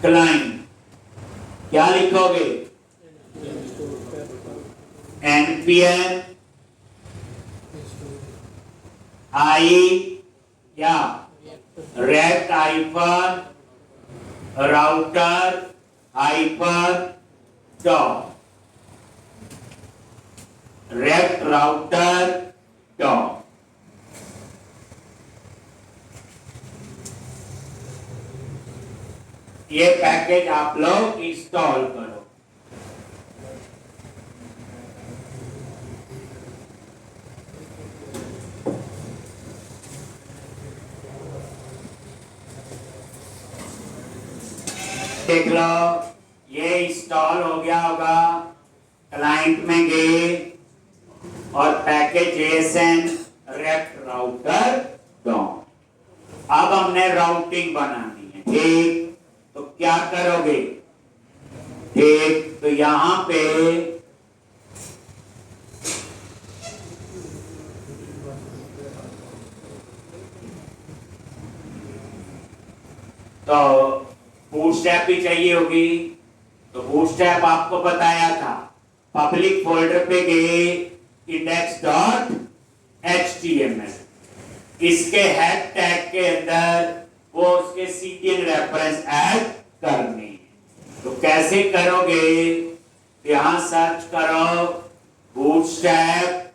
Client, क्या लिखोगे? npm i या React hyphen router hyphen DOM, React router DOM. ये पैकेज आप लोग इंस्टॉल करो। देख लो ये इंस्टॉल हो गया होगा। क्लाइंट में गए और package JSN React router DOM. अब हमने राउटिंग बनानी है, ठीक? तो क्या करोगे? ठीक, तो यहां पे तो बूटस्ट्रैप भी चाहिए होगी। तो बूटस्ट्रैप आपको बताया था, पब्लिक फोल्डर पे गए index.html, इसके हेड टैग के अंदर वो उसके CTN रेफरेंस ऐड करनी है। तो कैसे करोगे? यहां सर्च करो बूटस्ट्रैप,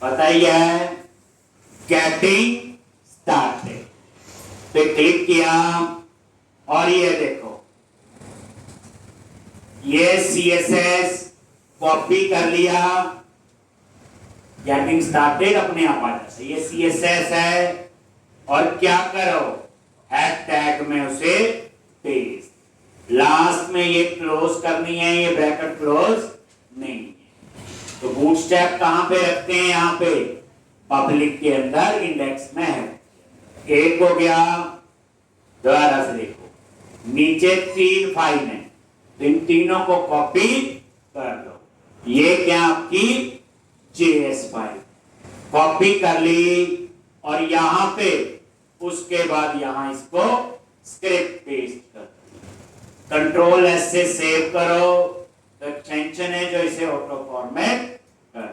पता ही है, गेटिंग स्टार्टेड पे क्लिक किया और ये देखो ये CSS कॉपी कर लिया, गेटिंग स्टार्टेड अपने आप आ जाता है। ये CSS है और क्या करो, हेड टैग में उसे पेस्ट, लास्ट में ये क्लोज करनी है, ये ब्रैकेट क्लोज नहीं है। तो बूटस्ट्रैप कहां पे रखते हैं? यहां पे पब्लिक के अंदर इंडेक्स में है। एक हो गया, दोबारा से देखो, नीचे 3 फाइल है, तो इन तीनों को कॉपी कर लो। ये क्या आपकी JS फाइल कॉपी कर ली और यहां पे उसके बाद यहां इसको स्क्रिप्ट पेस्ट कर, कंट्रोल S से सेव करो। तो एक्सटेंशन है जो इसे ऑटो फॉर्मेट कर,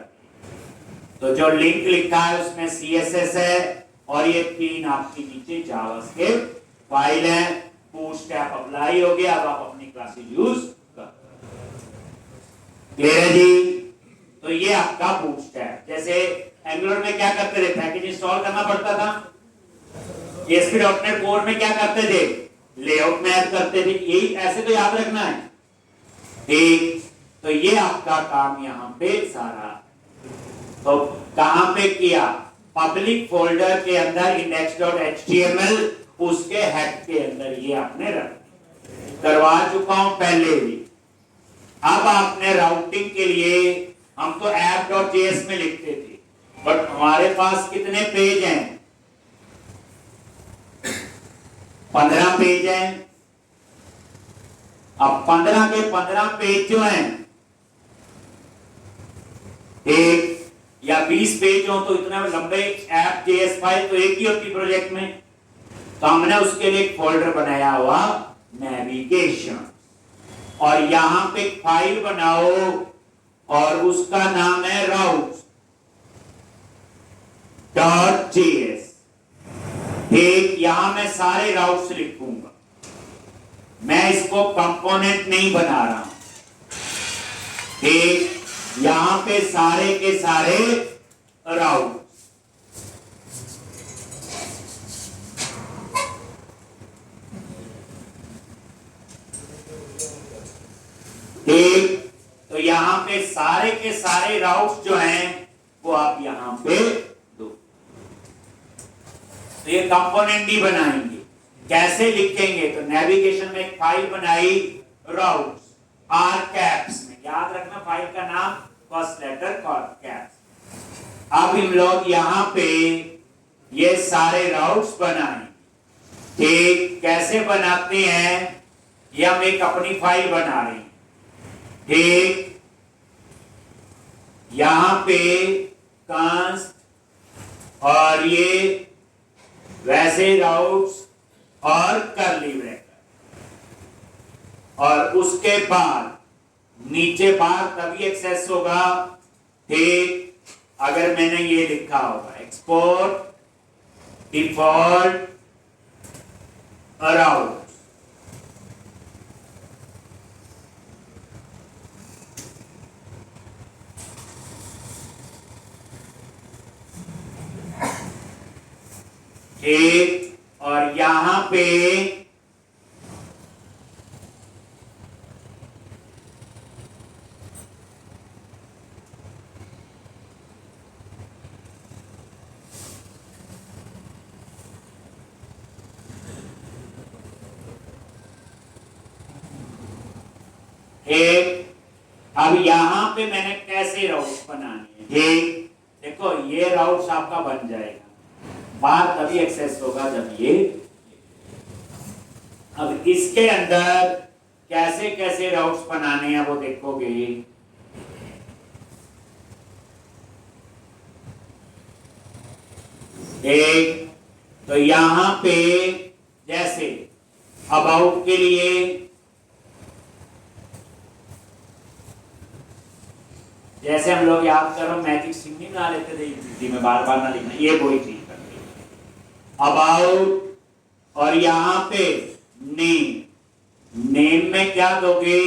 तो जो लिंक लिखा है उसमें CSS है और ये 3 आपकी नीचे जावास्क्रिप्ट फाइल है। बूटस्ट्रैप अप्लाई हो गया, अब आप अपनी क्लासेस यूज कर। क्लियर है जी? तो ये आपका बूटस्ट्रैप। जैसे एंगुलर में क्या करते थे, पैकेज इंस्टॉल करना पड़ता था। ASP.NET कोर में क्या करते थे, लेआउट में ऐड करते थे। यही ऐसे तो याद रखना है, ठीक? तो ये आपका काम यहां पे सारा, तो कहां पे किया? पब्लिक फोल्डर के अंदर index.html, उसके हेड के अंदर ये आपने रख करवा चुका हूं पहले भी। अब आपने राउटिंग के लिए, हम तो app.js में लिखते थे, बट हमारे पास कितने पेज हैं? 15 पेज हैं। अब 15 के 15 पेज जो हैं, एक या 20 पेज हो तो इतना लंबे ऐप JS फाइल तो एक ही होती प्रोजेक्ट में। तो हमने उसके लिए एक फोल्डर बनाया हुआ नेविगेशन, और यहां पे एक फाइल बनाओ और उसका नाम है routes.js। ठीक, यहां मैं सारे राउट्स लिखूंगा, मैं इसको कंपोनेंट नहीं बना रहा हूं। ठीक, यहां पे सारे के सारे राउट, ठीक, तो यहां पे सारे के सारे राउट्स जो हैं वो आप यहां पे दो। तो ये कंपोनेंट ही बनाएंगे। कैसे लिखेंगे? तो नेविगेशन में एक फाइल बनाई राउट्स, R कैप्स में, याद रखना फाइल का नाम, फर्स्ट लेटर कैप्स। अब हम लोग यहां पे ये सारे राउट्स बनाएं। ठीक, कैसे बनाते हैं? ये हम एक अपनी फाइल बना रहे हैं। ठीक, यहां पे कांस्ट और ये वैसे राउट्स और करली ब्रैकेट। और उसके बाद नीचे बार तभी एक्सेस होगा, ठीक, अगर मैंने ये लिखा होगा एक्सपोर्ट डिफॉल्ट अराउंड। ठीक, और यहां पे ठीक, अब यहां पे मैंने कैसे राउट्स बनाने हैं, ठीक, देखो ये राउट्स आपका बन जाएगा, बार तभी एक्सेस होगा जब ये, अब इसके अंदर कैसे कैसे राउट्स बनाने हैं वो देखोगे। एक तो यहां पे जैसे अबाउट के लिए जैसे हम लोग याद करो मैजिक स्ट्रिंग नहीं बना लेते थे हिंदी में, बार बार ना लिखना, ये कोई चीज करनी है अबाउट, और यहां पे नेम, नेम में क्या दोगे,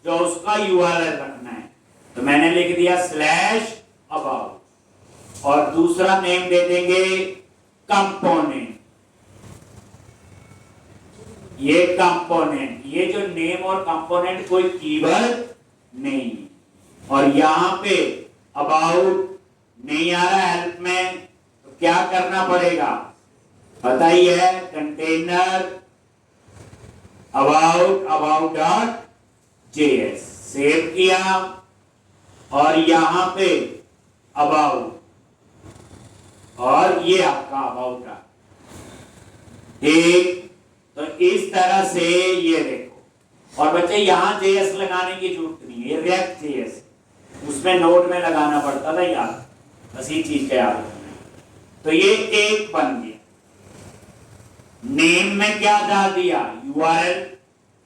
जो उसका यूआरएल रखना है, तो मैंने लिख दिया स्लैश अबाउट, और दूसरा नेम दे देंगे कंपोनेंट, ये कंपोनेंट, ये जो नेम और कंपोनेंट कोई कीवर्ड नहीं, और यहां पे अबाउट नहीं आ रहा हेल्प में, तो क्या करना पड़ेगा बताइए, container about dot JS save किया, और यहां पे अबाउट, और ये आपका अबाउट है, ठीक, तो इस तरह से ये देखो, और बच्चे यहां जेएस लगाने की जरूरत नहीं है, रिएक्ट जेएस उसमें नोड में लगाना पड़ता था यार, बस ये चीज का याद रखना। तो ये एक बन गया, नेम में क्या डाल दिया यूआरएल,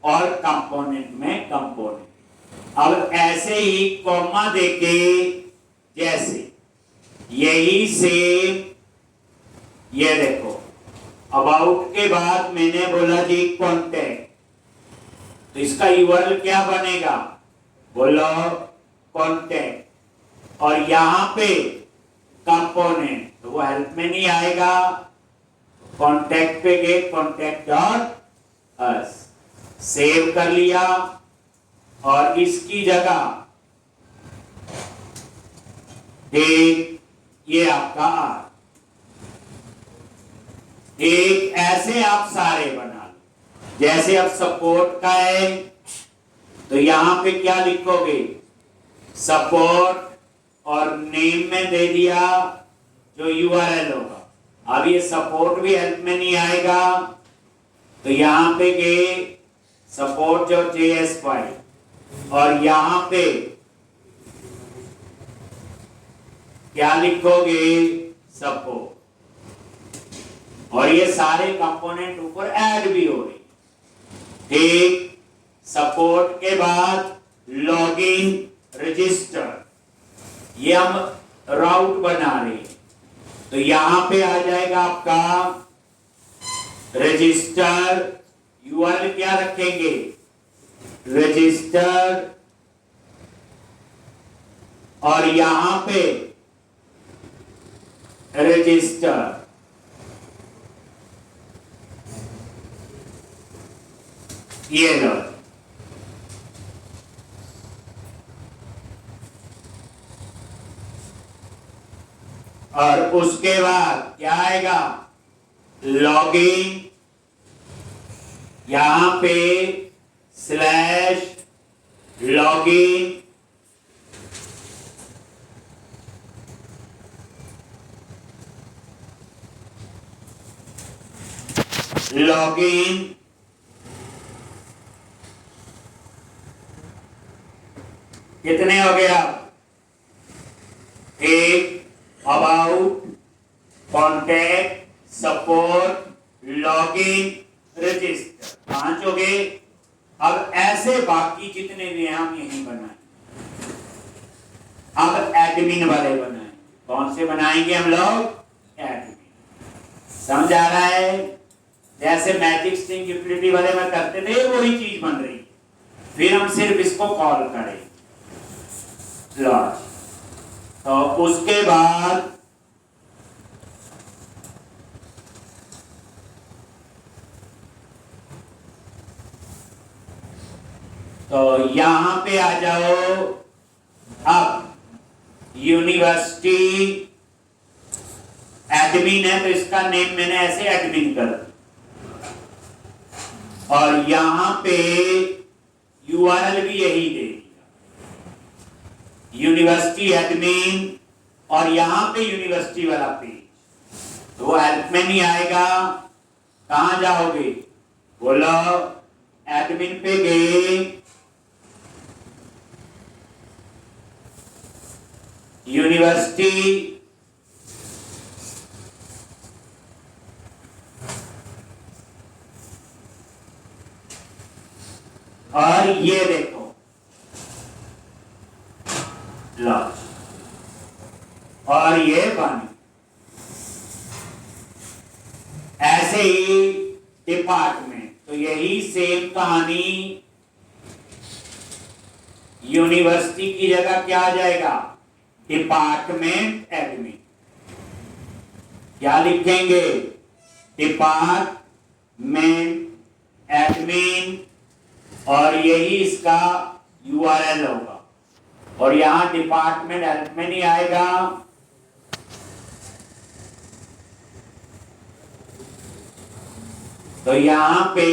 और कंपोनेंट में कंपोनेंट। अब ऐसे ही कॉमा देके जैसे यही से ये देखो अबाउट के बाद मैंने बोला जी कॉन्टेक्ट, तो इसका यूआरएल क्या बनेगा बोलो कॉन्टेक्ट, और यहां पे कंपोनेंट, तो वो हेल्प में नहीं आएगा, कॉन्टेक्ट पे गए कॉन्टेक्ट डॉट अस, सेव कर लिया, और इसकी जगह एक ये आपका आर, एक ऐसे आप सारे बना लो, जैसे अब सपोर्ट का है तो यहां पे क्या लिखोगे सपोर्ट, और नेम में दे दिया जो यूआरएल होगा, अब ये सपोर्ट भी हेल्प में नहीं आएगा, तो यहां पे गए सपोर्ट जो जेएस फाइल, और यहां पे क्या लिखोगे सपोर्ट, और ये सारे कंपोनेंट ऊपर ऐड भी हो रही, ठीक, सपोर्ट के बाद लॉगिन रजिस्टर, ये हम राउट बना रहे हैं, तो यहां पे आ जाएगा आपका रजिस्टर, यूआरएल क्या रखेंगे रजिस्टर, और यहां पे रजिस्टर, ये लो, और उसके बाद क्या आएगा लॉगिन, यहां पे स्लैश लॉगिन, लॉगिन, कितने हो गए आप, एक about contact support login register, 5 हो गए, अब ऐसे बाकी जितने भी हैं हम यही बनाएंगे। अब एडमिन वाले बनाएंगे। कौन से बनाएंगे हम लोग? एडमिन। समझ आ रहा है? जैसे मैजिक स्ट्रिंग यूटिलिटी वाले में करते थे वही चीज बन रही। फिर हम सिर्फ इसको कॉल करें लॉज। तो उसके बाद तो यहां पे आ जाओ। अब यूनिवर्सिटी एडमिन है तो इसका नेम मैंने ऐसे एडमिन कर दिया और यहां पे यूआरएल भी यही दे दिया, यूनिवर्सिटी एडमिन, और यहां पे यूनिवर्सिटी वाला पेज। तो वो हेल्प में नहीं आएगा। कहां जाओगे? बोलो। एडमिन पे गए, यूनिवर्सिटी, और ये देखो लॉज, और ये बन। ऐसे ही डिपार्टमेंट, तो यही सेम कहानी यूनिवर्सिटी की जगह क्या आ जाएगा? Department admin. क्या लिखेंगे? डिपार्टमेंट एडमिन, और यही इसका यूआरएल होगा। और यहां डिपार्टमेंट हेल्प में नहीं आएगा, तो यहां पे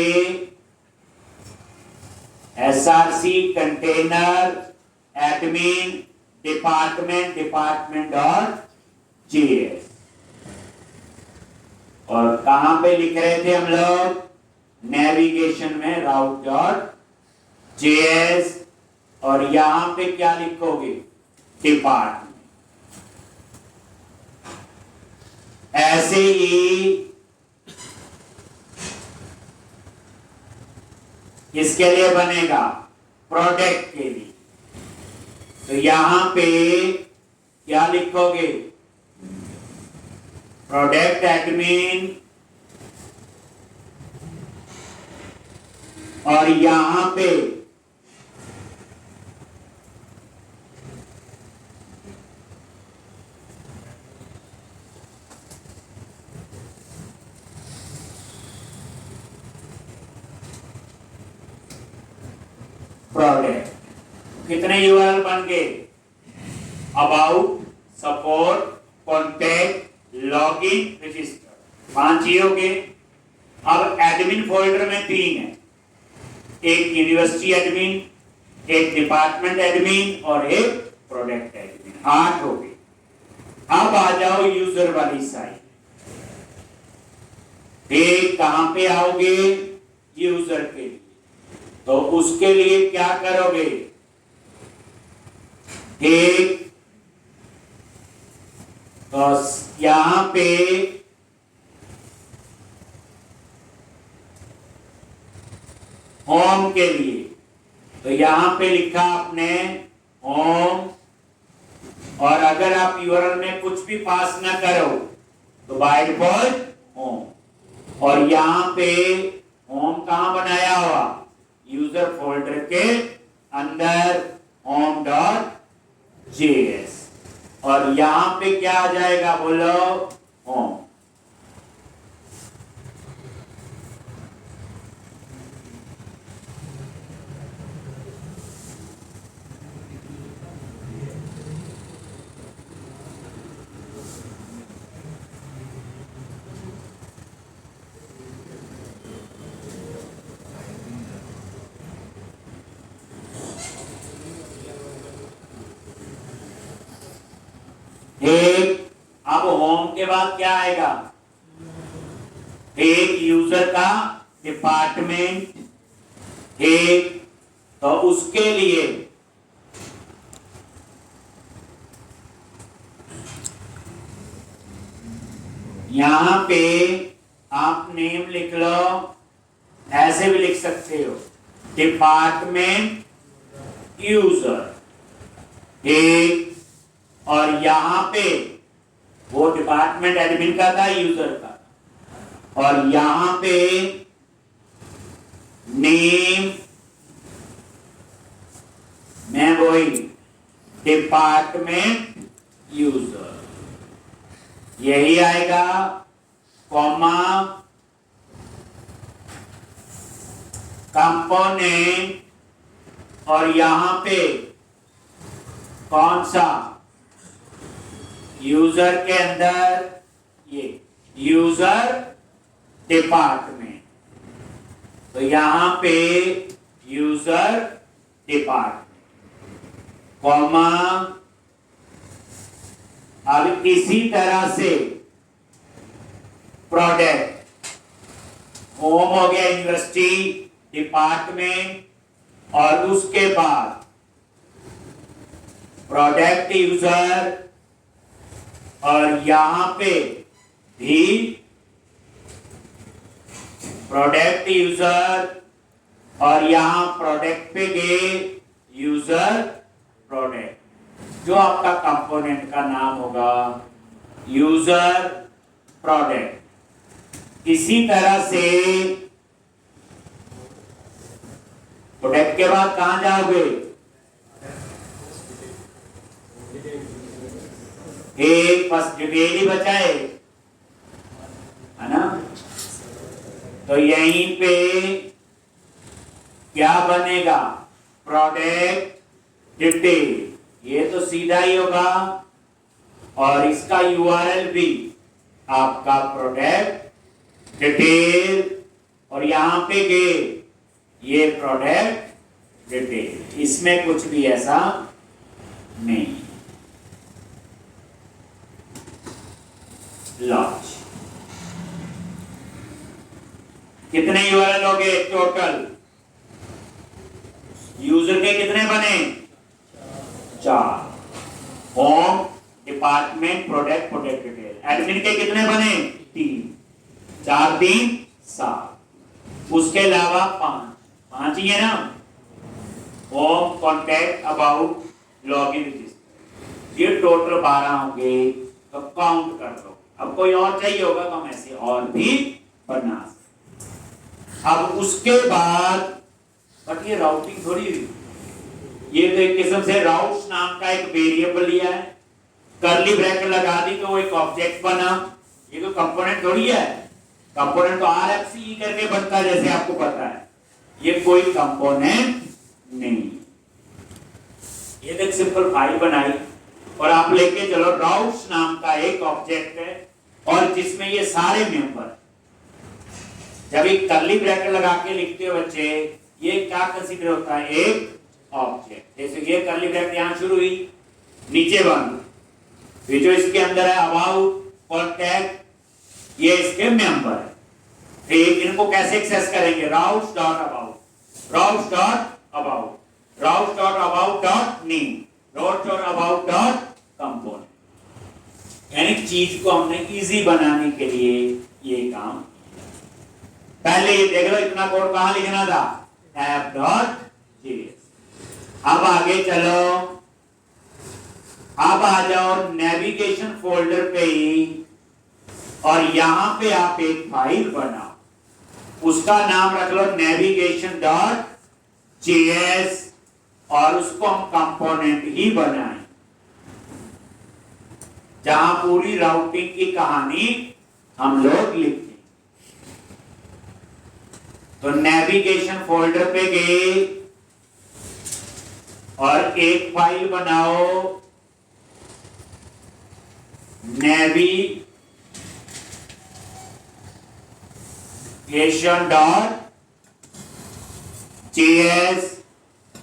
SRC container admin department dot JS. और कहां पे लिख रहे थे हम लोग? नेविगेशन में राउट डॉट जेएस, और यहां पे क्या लिखोगे? डिपार्टमेंट। ऐसे ही किसके लिए बनेगा? प्रोडक्ट के लिए। तो यहां पे क्या लिखोगे? प्रोडक्ट एडमिन, और यहां पे प्रोडक्ट। कितने यूआरएल बन गए? About, support, contact, login, register. 5 ही हो गए। अब एडमिन फोल्डर में 3 है, एक यूनिवर्सिटी एडमिन, एक डिपार्टमेंट एडमिन और एक प्रोडक्ट एडमिन। 8 हो गए। अब आ जाओ यूजर वाली साइड। एक कहां पे आओगे? यूजर के लिए। तो उसके लिए क्या करोगे? एक तो यहां पे होम के लिए, तो यहां पे लिखा आपने होम, और अगर आप यूआरएल में कुछ भी पास ना करो तो बाय डिफॉल्ट होम। और यहां पे होम कहां बनाया हुआ? यूजर फोल्डर के अंदर होम डॉट जेएस, और यहां पे क्या आ जाएगा? बोलो होम। एक, अब होम के बाद क्या आएगा? एक यूजर का डिपार्टमेंट, एक, तो उसके लिए यहां पे आप नेम लिख लो, ऐसे भी लिख सकते हो, डिपार्टमेंट यूजर, ठीक। और यहां पे वो डिपार्टमेंट एडमिन का था, यूजर का, और यहां पे नेम में वही डिपार्टमेंट यूजर, यही आएगा, कॉमा कंपोनेंट, और यहां पे कौन सा, यूजर के अंदर ये यूजर डिपार्टमेंट, तो यहां पे यूजर डिपार्टमेंट, कॉमा। अब इसी तरह से प्रोडक्ट, होम हो गया यूनिवर्सिटी, डिपार्टमेंट, और उसके बाद प्रोडक्ट यूजर, और यहां पे भी प्रोडक्ट यूजर, और यहां प्रोडक्ट पे गए यूजर प्रोडक्ट, जो आपका कंपोनेंट का नाम होगा यूजर प्रोडक्ट। इसी तरह से प्रोडक्ट के बाद कहां जाओगे, एक फर्स्ट डिटेल ही बचाए, है ना। तो यहीं पे क्या बनेगा, प्रोडक्ट डिटेल, ये तो सीधा ही होगा, और इसका यूआरएल भी आपका प्रोडक्ट डिटेल, और यहां पे गए ये प्रोडक्ट डिटेल, इसमें कुछ भी ऐसा नहीं। लॉन्च कितने यूआरएल हो गए टोटल, यूजर के कितने बने, 4, home, department, product, product detail. Admin के कितने बने, 3, 4 3 7, उसके अलावा 5 ही है ना, home, contact, about, login, register, ये टोटल 12 होंगे। तो काउंट कर दो, अब कोई और चाहिए होगा तो हम ऐसे और भी बना सकते। अब उसके बाद, बट ये राउटिंग थोड़ी, ये तो एक किस्म से राउट्स नाम का एक वेरिएबल लिया है, करली ब्रैकेट लगा दी तो वो एक ऑब्जेक्ट बना, ये तो कंपोनेंट थोड़ी है, कंपोनेंट तो आरएफसी करके बनता है जैसे आपको पता है, ये कोई कंपोनेंट नहीं। ये तो एक सिंपल फाइल बनाई और आप लेके चलो, राउट्स नाम का एक ऑब्जेक्ट है और जिसमें ये सारे मेंबर, जब एक करली ब्रैकेट लगा के लिखते हो बच्चे, ये क्या कंसीडर होता है, एक ऑब्जेक्ट। जैसे ये करली ब्रैकेट यहां शुरू हुई, नीचे बंद, ये जो इसके अंदर है अबाउट, कॉन्टैक्ट, ये इसके मेंबर है। फिर इनको कैसे एक्सेस करेंगे, routes dot about, routes dot about, routes dot about dot name, routes dot about dot component. यानी चीज को हमने इजी बनाने के लिए ये काम। पहले ये देख लो, इतना कोड कहां लिखना था, app.js। अब आगे चलो, अब आ जाओ नेविगेशन फोल्डर पे ही, और यहां पे आप एक फाइल बनाओ, उसका नाम रख लो navigation.js, और उसको हम कंपोनेंट ही बनाएं, जहां पूरी राउटिंग की कहानी हम लोग लिखते। तो नेविगेशन फोल्डर पे गए और एक फाइल बनाओ, navigation.js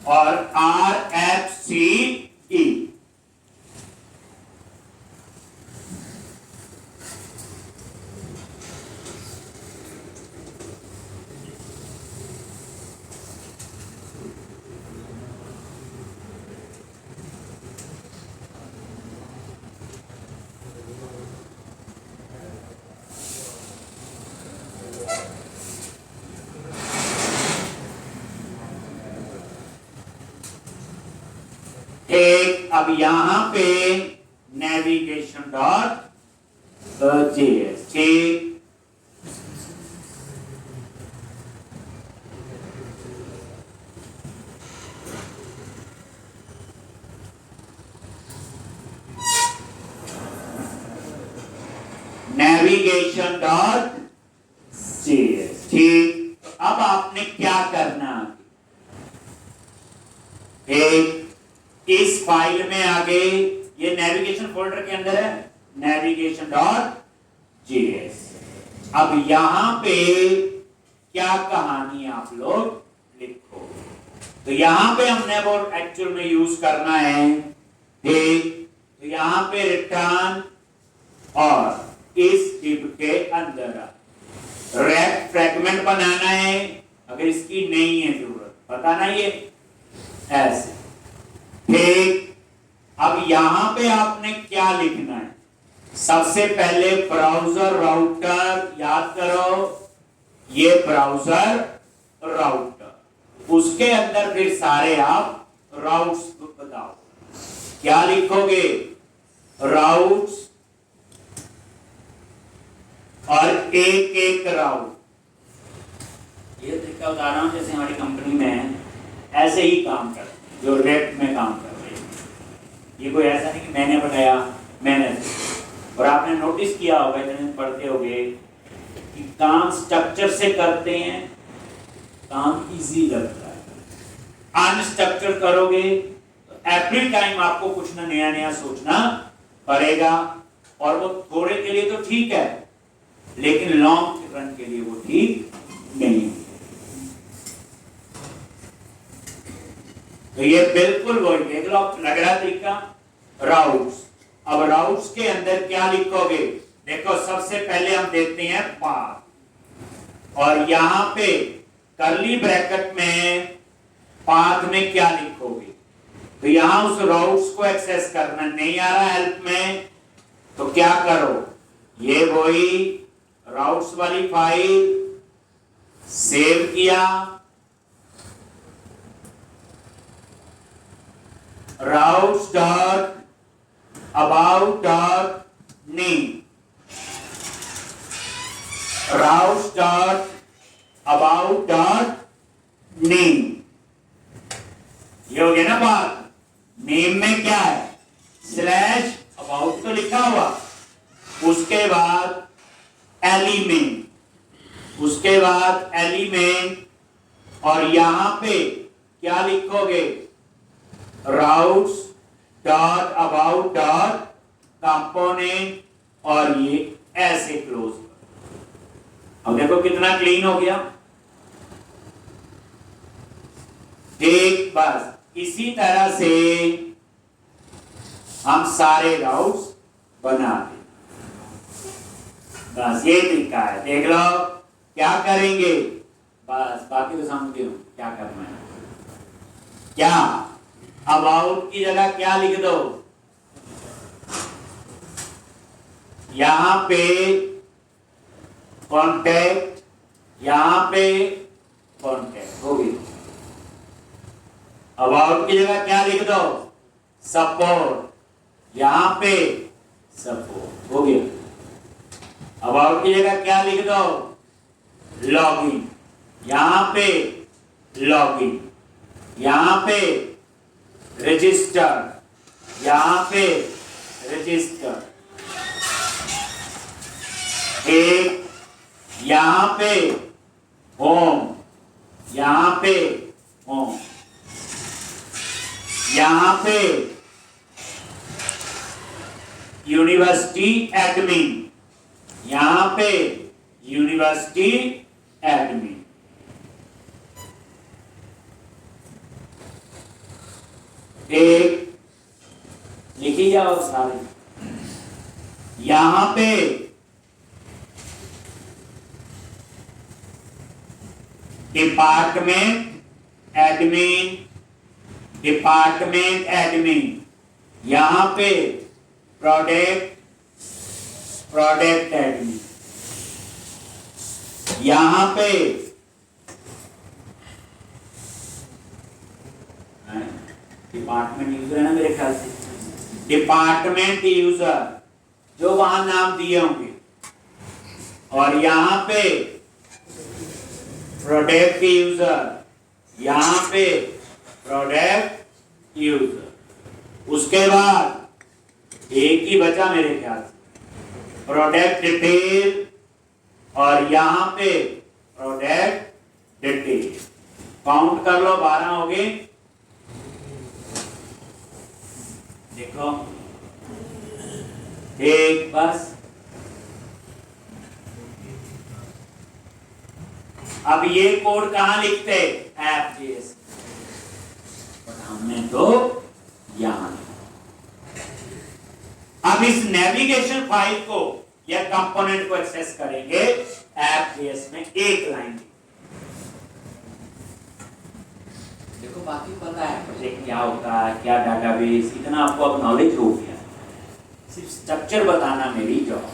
और RFCE। ठीक, अब यहां पे नेविगेशन डॉट जेएस। ठीक, नेविगेशन डॉट जेएस। ठीक, तो अब आपने क्या करना, एक इस फाइल में आगे ये नेविगेशन फोल्डर के अंदर है, नेविगेशन डॉट जेएस। अब यहां पे क्या कहानी आप लोग लिखो, तो यहां पे हमने वो एक्चुअल में यूज करना है। ठीक, तो यहां पे रिटर्न और इस डिव के अंदर रेक्ट फ्रैगमेंट बनाना है, अगर इसकी नहीं है जरूरत, पता ना ये ऐसे। ठीक, अब यहां पे आपने क्या लिखना है, सबसे पहले ब्राउजर राउटर, याद करो ये ब्राउजर राउटर, उसके अंदर फिर सारे आप राउट्स बताओ, क्या लिखोगे, राउट्स और एक एक राउट। ये तरीका बता रहा हूं, जैसे हमारी कंपनी में ऐसे ही काम करते हैं, जो रेट में काम कर रहे हैं। ये कोई ऐसा नहीं कि मैंने बताया मैंने, और आपने नोटिस किया होगा, इतने पढ़ते होंगे कि काम स्ट्रक्चर से करते हैं, काम इजी लगता है। अनस्ट्रक्चर करोगे तो एवरी टाइम आपको कुछ ना नया नया सोचना पड़ेगा, और वो थोड़े के लिए तो ठीक है, लेकिन लॉन्ग रन के लिए वो ठीक नहीं। तो ये बिल्कुल वही, देख लो लग रहा तरीका, राउट्स। अब राउट्स के अंदर क्या लिखोगे, देखो सबसे पहले हम देखते हैं पाथ, और यहां पे कर्ली ब्रैकेट में पाथ में क्या लिखोगे, तो यहां उस राउट्स को एक्सेस करना नहीं आ रहा हेल्प में, तो क्या करो, ये वही राउट्स वाली फाइल सेव किया, routes dot about dot name, routes dot about dot name, ये हो गया ना बात। नेम में क्या है, स्लैश अबाउट तो लिखा हुआ, उसके बाद एलिमेंट, उसके बाद एलिमेंट, और यहां पे क्या लिखोगे, routes dot about dot component, और ये ऐसे क्लोज। अब देखो कितना क्लीन हो गया। ठीक, बस इसी तरह से हम सारे राउट्स बनाते, बस ये तरीका है। देख लो क्या करेंगे, बस बाकी तो समझ गए क्या करना है। क्या अबाउट की जगह क्या लिख दो, यहां पे कॉन्टैक्ट, यहां पे कॉन्टैक्ट हो गई। अबाउट की जगह क्या लिख दो, सपोर्ट, यहां पे सपोर्ट हो गया। अबाउट की जगह क्या लिख दो, लॉगिन, यहां पे लॉगिन, यहां पे रजिस्टर, यहां पे रजिस्टर, एक यहां पे होम, यहां पे होम, यहां पे यूनिवर्सिटी एडमिन, यहां पे यूनिवर्सिटी एडमिन। एक लिखी जाओ सारे, यहां पे डिपार्टमेंट एडमिन, डिपार्टमेंट एडमिन, यहां पे प्रोडक्ट, प्रोडक्ट एडमिन, यहां पे डिपार्टमेंट यूजर है ना मेरे ख्याल से, डिपार्टमेंट यूजर जो वहां नाम दिए होंगे, और यहां पे प्रोडक्ट यूजर, यहां पे प्रोडक्ट यूजर। उसके बाद एक ही बचा मेरे ख्याल से, प्रोडक्ट डिटेल, और यहां पे प्रोडक्ट डिटेल। काउंट कर लो, 12 हो गए। देखो एक बस। अब ये कोड कहां लिखते? App.js, और हमने तो यहां। अब इस नेविगेशन फाइल को या कंपोनेंट को एक्सेस करेंगे App.js में एक लाइन। देखो बाकी पता है प्रोजेक्ट क्या होता है, क्या डाटाबेस, इतना आपको अब नॉलेज हो गया, सिर्फ स्ट्रक्चर बताना मेरी जॉब।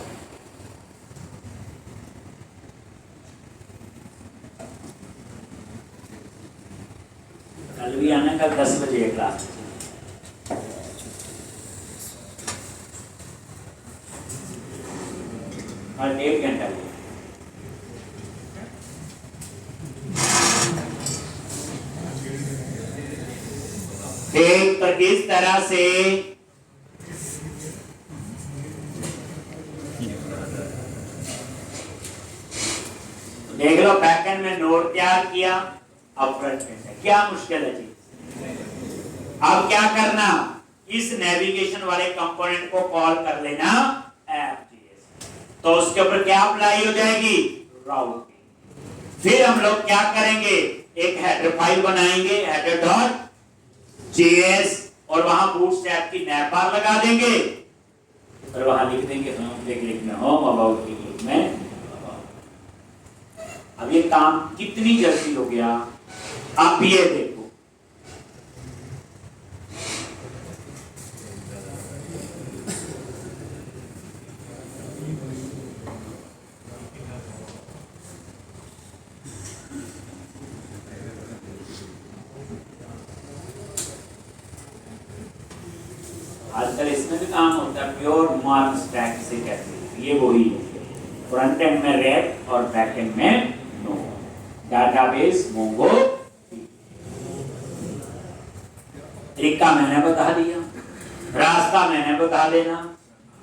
कल भी आना, कल 10 बजे क्लास। और 1 घंटा एक। तो इस तरह से देख लो, बैकएंड में नोड तैयार किया, अब फ्रंट एंड है। क्या मुश्किल है जी? अब क्या करना, इस नेविगेशन वाले कंपोनेंट को कॉल कर लेना App.js, तो उसके ऊपर क्या अप्लाई हो जाएगी? राउटिंग। फिर हम लोग क्या करेंगे, एक हेडर फाइल बनाएंगे, header.js, और वहां बूटस्ट्रैप की नैपबार लगा देंगे, और वहां लिख देंगे लिखना होम अबाउट की ग्रुप में। अब ये काम कितनी जल्दी हो गया, आप ये देखो। आजकल इसमें भी काम होता है, प्योर मार्क स्टैक से कहते हैं, ये वही है। फ्रंट एंड में रैप और बैक एंड में नो, डाटाबेस मोंगो। तरीका मैंने बता दिया, रास्ता मैंने बता देना,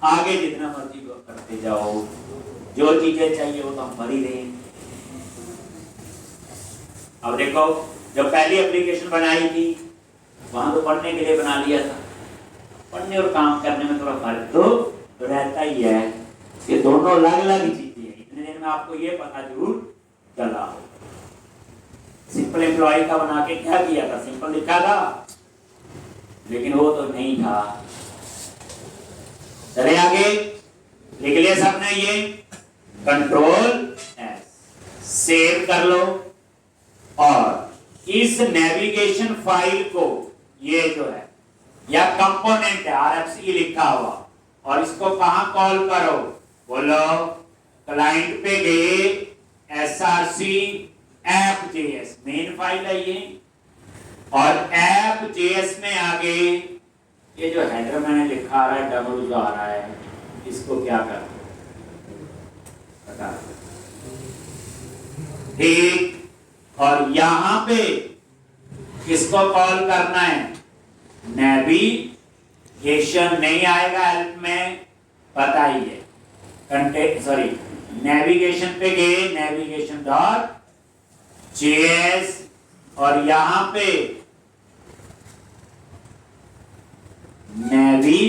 आगे जितना मर्जी करते जाओ, जो चीजें चाहिए वो तो हम भर ही रहे हैं। अब देखो, जब पहली एप्लीकेशन बनाई थी वहां तो पढ़ने के लिए बना लिया था, पढ़ने और काम करने में थोड़ा फर्क तो रहता ही है, ये दोनों अलग अलग चीजें हैं। इतने दिन में आपको ये पता जरूर चला हो। सिंपल एम्प्लॉय का बना के क्या किया था, सिंपल लिखा था, लेकिन वो तो नहीं था। चले आगे, लिख लिया सबने, ये कंट्रोल एस, सेव कर लो, और इस नेविगेशन फाइल को, ये जो है या कंपोनेंट है RFC लिखा हुआ, और इसको कहां कॉल करो, बोलो क्लाइंट पे गए, src App.js मेन फाइल है ये, और App.js में आगे ये जो हेडर मैंने लिखा आ रहा है, डबल आ रहा है, इसको क्या करते बता, ठीक। और यहां पे किसको कॉल करना है, नेविगेशन नहीं आएगा हेल्प में, पता ही है, कंटेंट सॉरी नेविगेशन पे गए, नेविगेशन डॉट जेएस, और यहां पे नेवी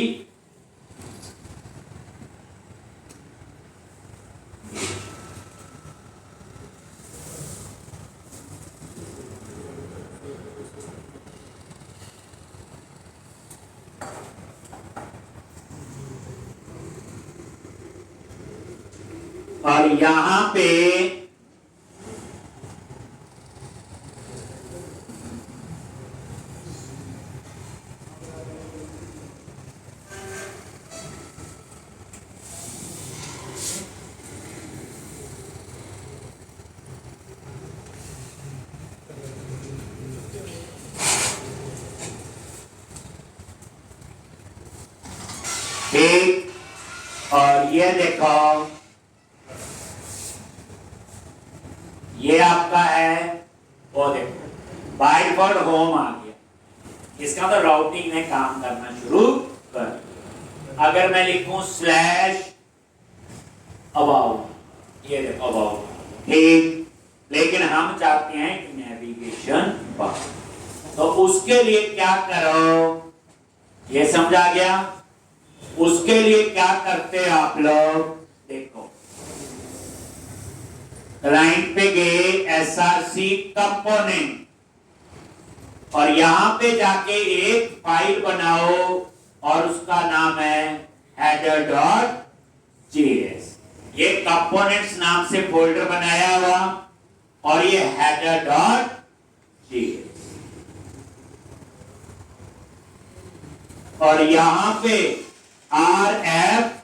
और यहां पे ठीक, और ये देखो ये आपका है, वो देखो बाय डिफॉल्ट होम आ गया, इसका मतलब राउटिंग ने काम करना शुरू कर। अगर मैं लिखूं स्लैश अबाउट, ये देखो अबाउट, ठीक, लेकिन हम चाहते हैं कि नेविगेशन बार, तो उसके लिए क्या करो, ये समझा गया। उसके लिए क्या करते हैं आप लोग, देखो क्लाइंट पे गए एसआरसी कंपोनेंट, और यहां पे जाके एक फाइल बनाओ और उसका नाम है header.js। ये कंपोनेंट्स नाम से फोल्डर बनाया हुआ और ये header.js, और यहां पे RFCE,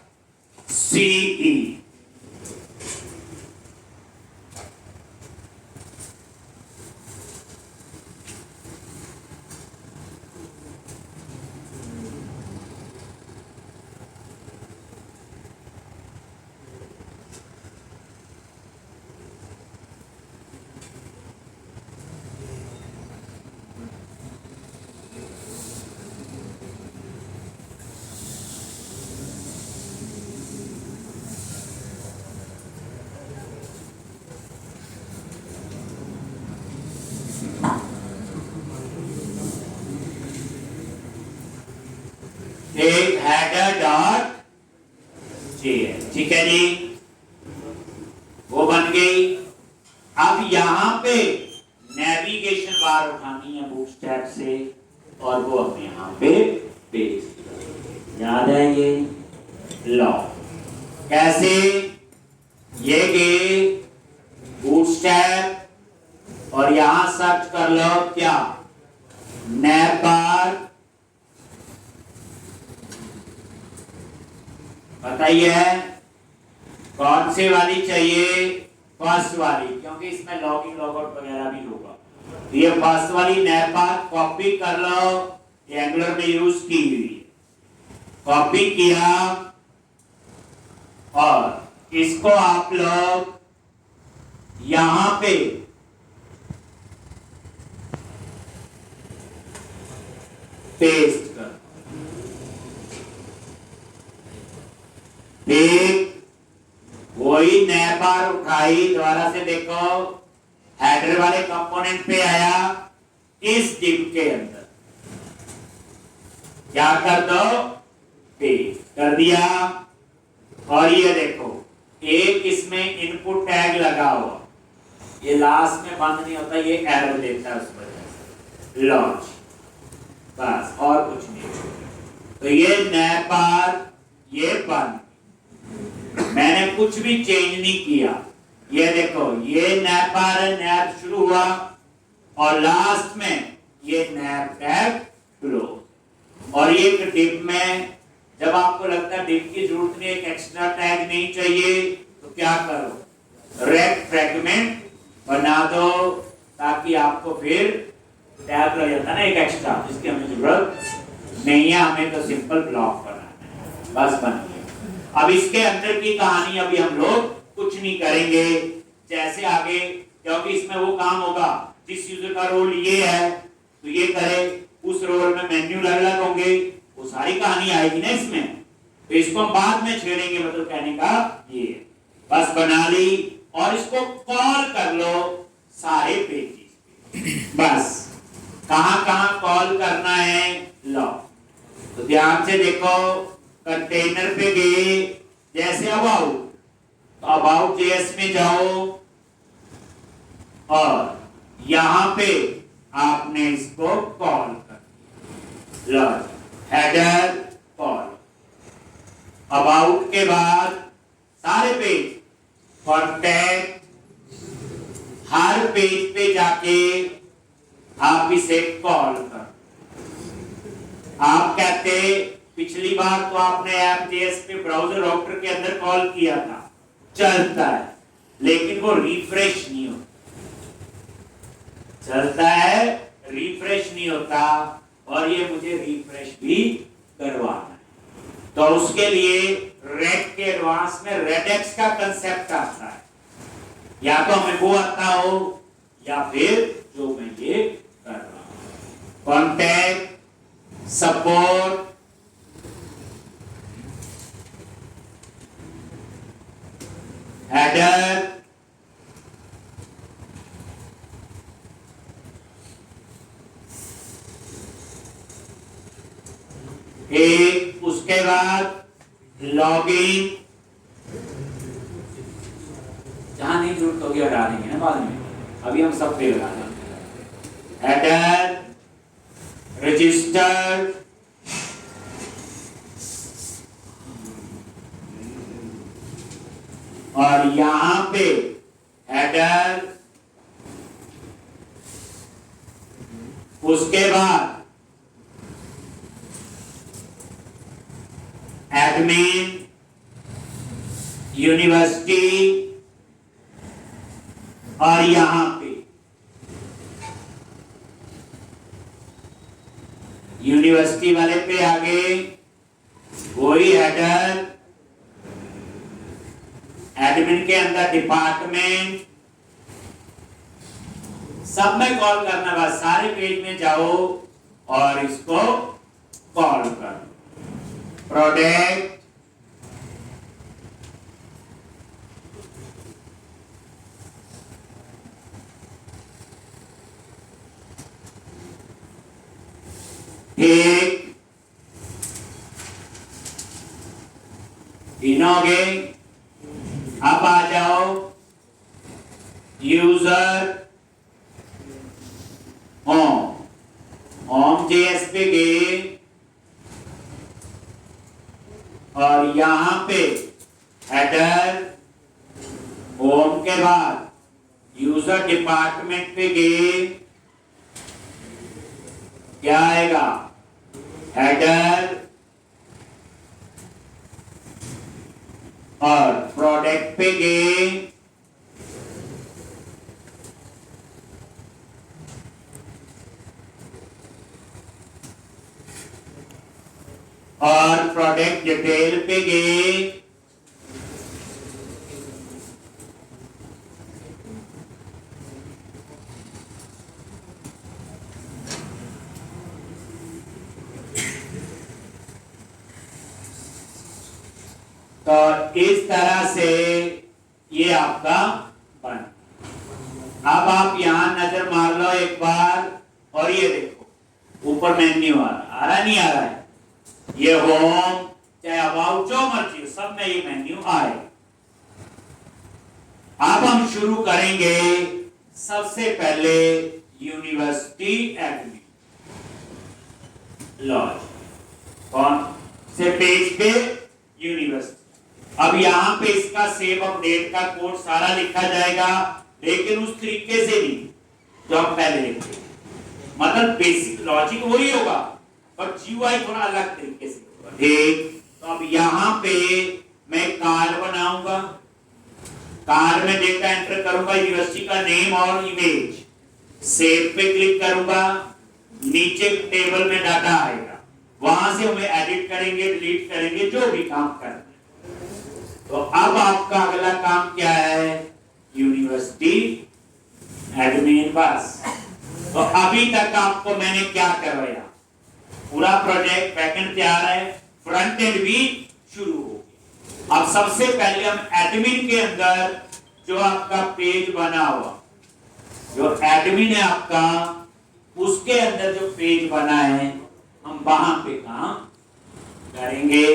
एक header.js, ठीक है जी, वो बन गई। अब यहां पे नेविगेशन बार उठानी है बूटस्ट्रैप से, और वो अपने यहां पे पेस्ट, याद है ये लो कैसे, ये गए बूटस्ट्रैप और यहां सर्च कर लो क्या, नैवबार, बताइए कौन सी वाली चाहिए, फर्स्ट वाली, क्योंकि इसमें लॉगिन लॉगआउट वगैरह भी होगा। तो ये फर्स्ट वाली नैवबार कॉपी कर लो, ये एंगुलर में यूज की हुई, कॉपी किया और इसको आप लोग यहां पे पेस्ट कर, ठीक, वही नैवबार उठाई, दोबारा से देखो हेडर वाले कंपोनेंट पे आया, इस डिव के अंदर क्या कर दो, पेस्ट कर दिया, और ये देखो एक इसमें इनपुट टैग लगा हुआ, ये लास्ट में बंद नहीं होता, ये एरर देता है उस वजह से, लॉन्च, बस और कुछ नहीं। तो ये नैवबार ये बंद, मैंने कुछ भी चेंज नहीं किया, ये देखो ये नैवबार है, नैव शुरू हुआ और लास्ट में ये नैव टैग क्लोज, और ये डिव में जब आपको लगता है डिव की जरूरत नहीं, एक एक्स्ट्रा टैग नहीं चाहिए, तो क्या करो, रेक्ट फ्रेगमेंट बना दो, ताकि आपको फिर टैग लग जाता है ना एक एक्स्ट्रा, जिसकी हमें जरूरत नहीं है, हमें तो सिंपल ब्लॉक बनाना है, बस बन गया। अब इसके अंदर की कहानी अभी हम लोग कुछ नहीं करेंगे, जैसे आगे, क्योंकि इसमें वो काम होगा जिस यूजर का रोल ये है तो ये करे, उस रोल में मेन्यू अलग अलग होंगे, वो सारी कहानी आएगी ना इसमें, तो इसको हम बाद में छेड़ेंगे, मतलब कहने का ये बस बना ली, और इसको कॉल कर लो सारे पेजेस, बस कहां कहां कॉल करना है लो, तो ध्यान से देखो, कंटेनर पे गए, जैसे अबाउट, तो अबाउट जेएस में जाओ और यहां पे आपने इसको कॉल कर, लो हेडर कॉल, अबाउट के बाद सारे पेज, कॉन्टैक्ट, हर पेज पे जाके आप इसे कॉल कर, आप कहते पिछली बार तो आपने ऐप.js पे ब्राउज़र राउटर के अंदर कॉल किया था, चलता है, लेकिन वो रिफ्रेश नहीं होता, चलता है रिफ्रेश नहीं होता, और ये मुझे रिफ्रेश भी करवाना है, तो उसके लिए रेड के एडवांस में रेडेक्स का कंसेप्ट आता है, या तो हमें वो आता हो या फिर जो मैं ये कर रहा हूं। कॉन्टैक्ट, सपोर्ट, हेडर, एक उसके बाद लॉगिन, जहां नहीं जरूरत होगी हटा देंगे ना बाद में, अभी हम सब पे लगा देंगे। हेडर, रजिस्टर, और यहां पे हेडर, उसके बाद एडमिन, यूनिवर्सिटी, और यहां पे यूनिवर्सिटी वाले पे आगे वही हेडर, एडमिन के अंदर डिपार्टमेंट, सब में कॉल करना, बस सारे पेज में जाओ और इसको कॉल करो। प्रोडक्ट, एक गिनोगे, अब आ जाओ यूजर होम जेएस पे गए और यहां पे हेडर, होम के बाद यूजर डिपार्टमेंट पे गए, क्या आएगा, हेडर, और प्रोडक्ट पे गए, और प्रोडक्ट डिटेल पे गए, तो इस तरह से ये आपका बन। अब आप यहां नजर मार लो एक बार और ये देखो ऊपर मेन्यू आ रहा नहीं आ रहा है, ये होम चाहे अबाउट जो मर्जी सब में ये मेन्यू आए। अब हम शुरू करेंगे सबसे पहले यूनिवर्सिटी एडमिन लॉज, कौन से पेज पे, यूनिवर्सिटी। अब यहां पे इसका सेव अपडेट का कोड सारा लिखा जाएगा, लेकिन उस तरीके से नहीं जो हम पहले लिखे, मतलब बेसिक लॉजिक वही होगा पर जीयूआई थोड़ा अलग तरीके से होगा। ठीक, तो अब यहां पे मैं कार्ड बनाऊंगा, कार्ड में डेटा एंटर करूंगा, यूनिवर्सिटी का नेम और इमेज, सेव पे क्लिक करूंगा, नीचे टेबल में डाटा आएगा, वहां से हमें एडिट करेंगे, डिलीट करेंगे, जो भी काम करना। तो अब आपका अगला काम क्या है, यूनिवर्सिटी एडमिन बस। तो अभी तक आपको मैंने क्या करवाया, पूरा प्रोजेक्ट बैकएंड तैयार है, फ्रंट एंड भी शुरू हो गया। अब सबसे पहले हम एडमिन के अंदर जो आपका पेज बना हुआ, जो एडमिन है आपका, उसके अंदर जो पेज बना है हम वहां पे काम करेंगे।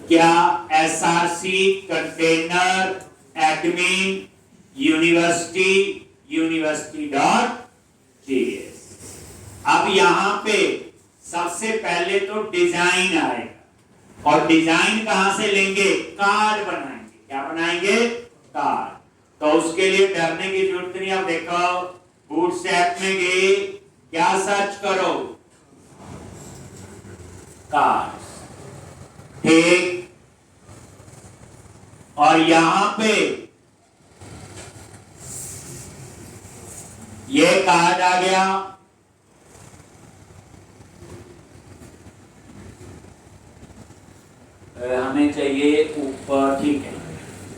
क्या, SRC container admin university university dot JS. अब यहां पे सबसे पहले तो डिजाइन आएगा, और डिजाइन कहां से लेंगे, कार्ड बनाएंगे। क्या बनाएंगे, कार्ड। तो उसके लिए डरने की जरूरत नहीं। अब देखो बूटस्ट्रैप में गए, क्या सर्च करो, कार्ड। ठीक, और यहां पे ये कार्ड आ गया, हमें चाहिए ऊपर, ठीक है,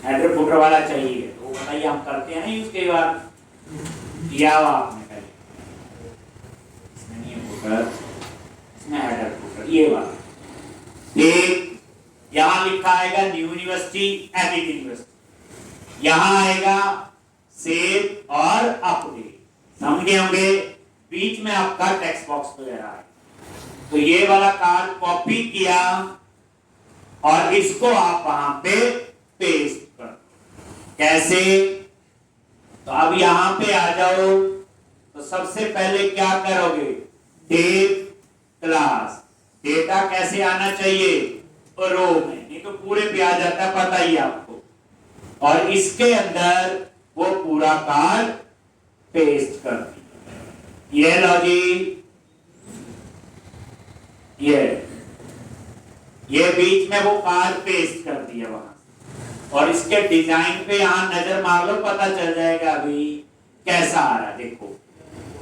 हेडर फुटर वाला चाहिए, तो बताइए हम करते हैं ना यूज कई बार, किया हुआ आपने पहले, इसमें नहीं है फुटर, इसमें हेडर फुटर, ये वाला। एक यहां लिखा आएगा न्यू यूनिवर्सिटी, एडिट यूनिवर्सिटी, यहां आएगा सेव और अपडेट, समझे होंगे। बीच में आपका टेक्स्ट बॉक्स वगैरह है, तो ये वाला कार्ड कॉपी किया और इसको आप वहां पे पेस्ट कर, कैसे, तो अब यहां पे आ जाओ, तो सबसे पहले क्या करोगे, डेट क्लास, डेटा कैसे आना चाहिए, रो में, नहीं तो पूरे पे आ जाता, पता ही आपको, और इसके अंदर वो पूरा कार्ड पेस्ट कर दिया, ये लो जी, ये बीच में वो कार्ड पेस्ट कर दिया वहां, और इसके डिजाइन पे यहां नजर मार लो, पता चल जाएगा अभी कैसा आ रहा है। देखो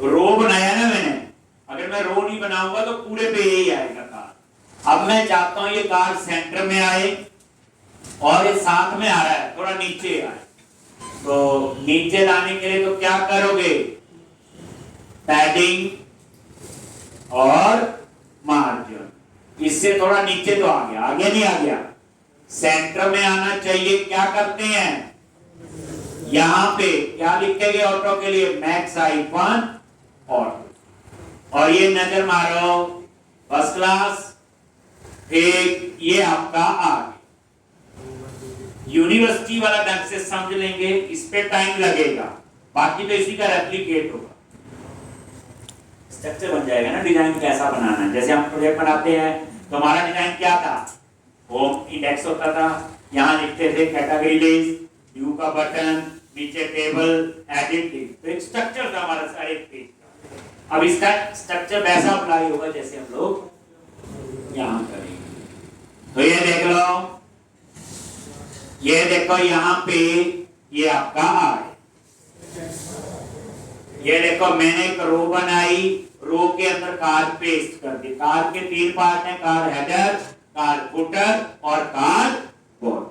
रो बनाया ना मैंने, अगर मैं रो नहीं बनाऊंगा तो पूरे पे यही आएगा कार्ड। अब मैं चाहता हूं ये कार्ड सेंटर में आए और ये साथ में आ रहा है, थोड़ा नीचे आए, तो नीचे लाने के लिए तो क्या करोगे, पैडिंग और मार्जिन, इससे थोड़ा नीचे तो आ गया, आगे नहीं आ गया, सेंटर में आना चाहिए, क्या करते हैं, यहां पे क्या लिखेंगे ऑटो के लिए, मैक्स आइकन ऑटो, और ये नजर मारो फर्स्ट क्लास, एक ये आपका आ गया। यूनिवर्सिटी वाला ढंग से समझ लेंगे, इस पे टाइम लगेगा, बाकी तो इसी का रेप्लिकेट होगा, स्ट्रक्चर बन जाएगा ना, डिजाइन कैसा बनाना है। जैसे हम प्रोजेक्ट बनाते हैं तो हमारा डिजाइन क्या था, होम इंडेक्स होता था, यहाँ लिखते थे कैटेगरी लिस्ट, व्यू का बटन, नीचे टेबल, एडिट लिस्ट, तो एक स्ट्रक्चर था हमारा सारे पेज का। अब इसका स्ट्रक्चर वैसा अप्लाई होगा जैसे हम लोग यहाँ करेंगे। तो ये देख लो, ये देखो यहाँ पे ये आपका आए, ये देखो मैंने एक रो बनाई, रो के अंदर कार्ड पेस्ट कर दी, कार्ड के 3 पार्ट हैं, कार्ड हेडर, कार्ड फुटर और कार्ड बॉडी।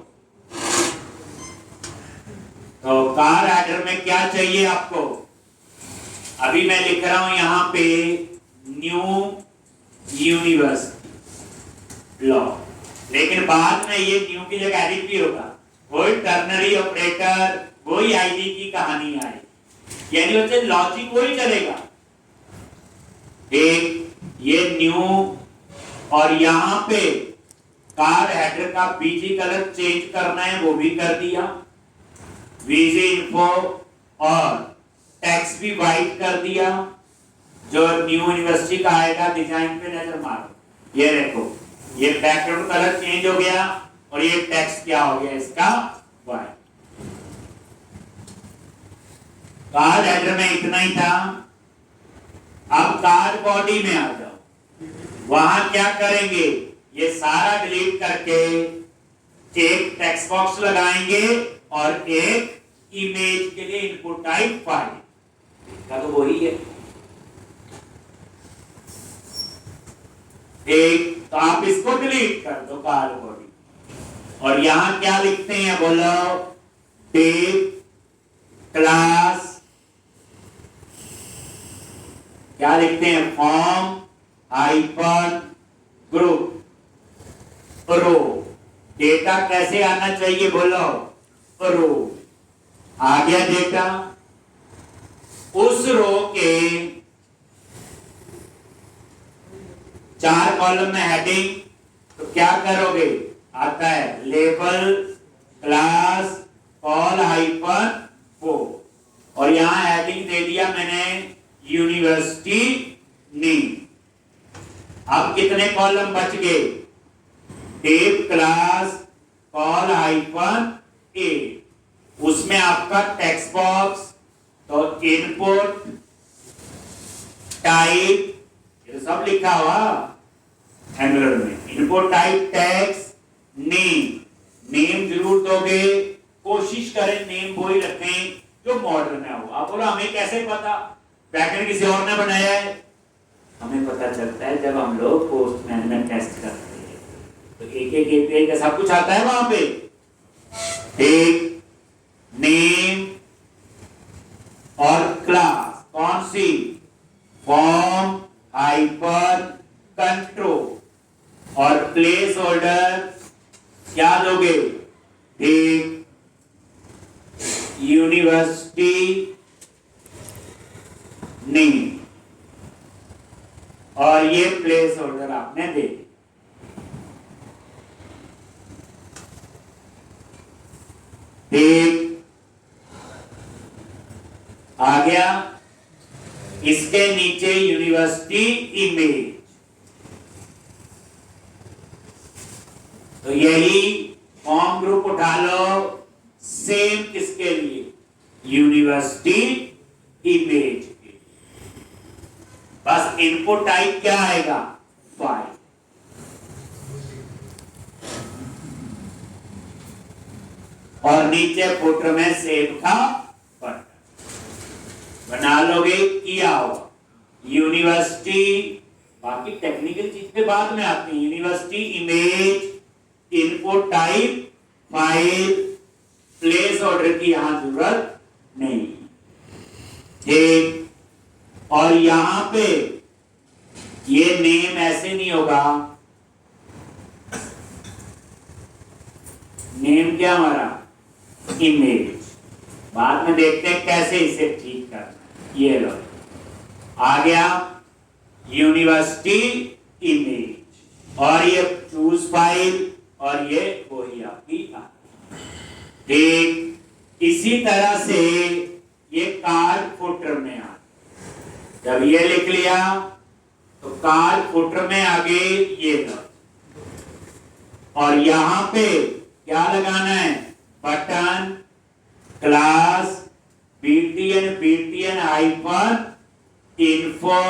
तो कार्ड हेडर में क्या चाहिए आपको, अभी मैं लिख रहा हूं यहां पे न्यू यूनिवर्सिटी लॉ, लेकिन बाद में ये न्यू की जगह एडिट भी होगा, वही टर्नरी ऑपरेटर, वही आईडी की कहानी आएगी, यानी बच्चे लॉजिक वही चलेगा। एक ये न्यू, और यहां पे कार हेडर का बीजी कलर चेंज करना है, वो भी कर दिया, वीजी इन्फो, और टेक्स्ट भी वाइट कर दिया, जो न्यू यूनिवर्सिटी का आएगा, डिजाइन पे नजर मारो, ये देखो ये बैकग्राउंड कलर चेंज हो गया, और ये टेक्स्ट क्या हो गया इसका, वाइट। कार्ड हेडर में इतना ही था। अब कार्ड बॉडी में आ जाओ, वहां क्या करेंगे, ये सारा डिलीट करके एक टेक्स्ट बॉक्स लगाएंगे और एक इमेज के लिए इनपुट टाइप फाइल का, तो वही है एक, तो आप इसको डिलीट कर दो कार्ड बॉडी, और यहां क्या लिखते हैं बोलो, टेप क्लास, क्या लिखते हैं, फॉर्म हाइपर ग्रुप रो, डेटा कैसे आना चाहिए बोलो, रो, आ गया डेटा, उस रो के 4 कॉलम में हेडिंग, तो क्या करोगे, आता है लेबल क्लास कॉल हाइपर वो, और यहां हेडिंग दे दिया मैंने यूनिवर्सिटी नेम। अब कितने कॉलम बच गए, टेप क्लास कॉल हाइफन ए, उसमें आपका टेक्स्ट बॉक्स, तो इनपुट टाइप, ये सब लिखा हुआ एंगुलर में, input type text name, name जरूर दोगे, कोशिश करें नेम वही रखें जो मॉडर्न है हो। आप बोलो हमें कैसे पता, पैटर्न किसी और ने बनाया है, हमें पता चलता है जब हम लोग पोस्टमैन में टेस्ट करते हैं, तो एक एक एक एक सब कुछ आता है वहां पे। एक नेम और क्लास, कौन सी? फॉर्म, हाइपर, कंट्रोल और प्लेस होल्डर क्या दोगे? ठीक, यूनिवर्सिटी नेम और ये प्लेस होल्डर आपने दे दी। ठीक, आ गया। इसके नीचे यूनिवर्सिटी इमेज, तो यही फॉर्म ग्रुप उठा लो, सेम किसके लिए? यूनिवर्सिटी इमेज के लिए। बस इनपुट टाइप क्या आएगा? फाइल। और नीचे फुटर में सेव का बटन बना लोगे, किया होगा। यूनिवर्सिटी, बाकी टेक्निकल चीज पे बाद में आती है। University image, input type file, place order की यहां जरूरत नहीं। ठीक, और यहां पे ये नेम ऐसे नहीं होगा। नेम क्या हमारा? इमेज। बाद में देखते हैं कैसे इसे ठीक करना है। ये लो, आ गया यूनिवर्सिटी इमेज, और ये चूज फाइल, और ये वही आपकी। ठीक, इसी तरह से ये कार्ड फुटर में आ, जब ये लिख लिया तो कार्ड फुटर में आगे ये लो, और यहां पे क्या लगाना है? Button, class, BTN hyphen info,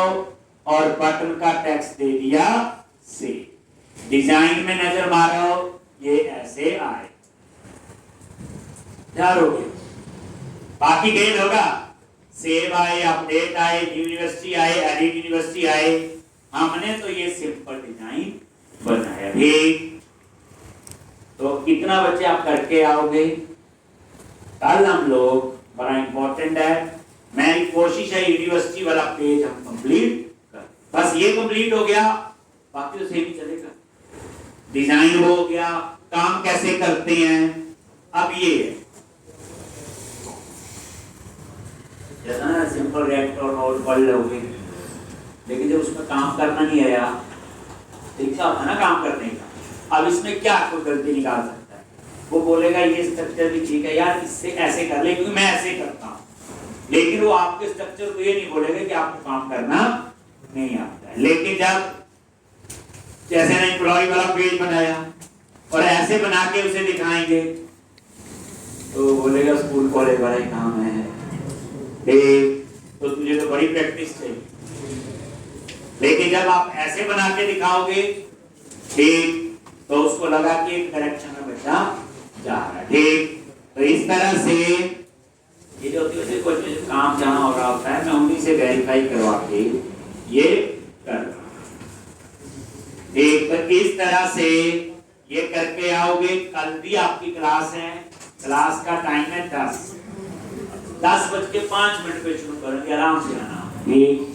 और बटन का टेक्स्ट दे दिया से। डिजाइन में नजर मारो, ये ऐसे आए। क्या हो गया? बाकी डेट होगा, सेव आए, अपडेट आए, यूनिवर्सिटी आए, एडिट यूनिवर्सिटी आए। हमने तो ये सिंपल डिजाइन बनाया। ठीक, तो कितना बच्चे आप करके आओगे? कल हम लोग, बड़ा इंपॉर्टेंट है, मेरी कोशिश है यूनिवर्सिटी वाला पेज हम कंप्लीट कर। बस ये कंप्लीट हो गया, बाकी तो सेम ही चलेगा। डिजाइन हो गया, काम कैसे करते हैं। अब ये जैसा ना सिंपल रेक्ट और नोट पढ़ लोगे, लेकिन जब उसमें काम करना नहीं आया, इच्छा होता है ना काम करने का। अब इसमें क्या कोई गलती निकाल सकता है? वो बोलेगा ये स्ट्रक्चर भी ठीक है यार, इससे ऐसे कर ले, क्योंकि मैं ऐसे करता हूँ। लेकिन वो आपके स्ट्रक्चर को ये नहीं बोलेगा कि आपको काम करना नहीं आता है। लेकिन जब जैसे ना एम्प्लॉय वाला पेज बनाया और ऐसे बना के उसे दिखाएंगे, तो बोलेगा स्कूल कॉलेज वाला ही काम है। तो तुझे तो बड़ी प्रैक्टिस चाहिए। लेकिन जब आप ऐसे बना के दिखाओगे, ठीक, तो उसको लगा कि एक डायरेक्शन में बच्चा जा रहा है। ठीक, तो इस तरह से ये जो होती है कुछ काम जहां हो रहा होता है, मैं उन्हीं से वेरीफाई करवा के ये कर रहा हूं। ठीक, तो इस तरह से ये करके आओगे। कल भी आपकी क्लास है, क्लास का टाइम है 10:05 पे शुरू करेंगे। आराम से आना। ठीक।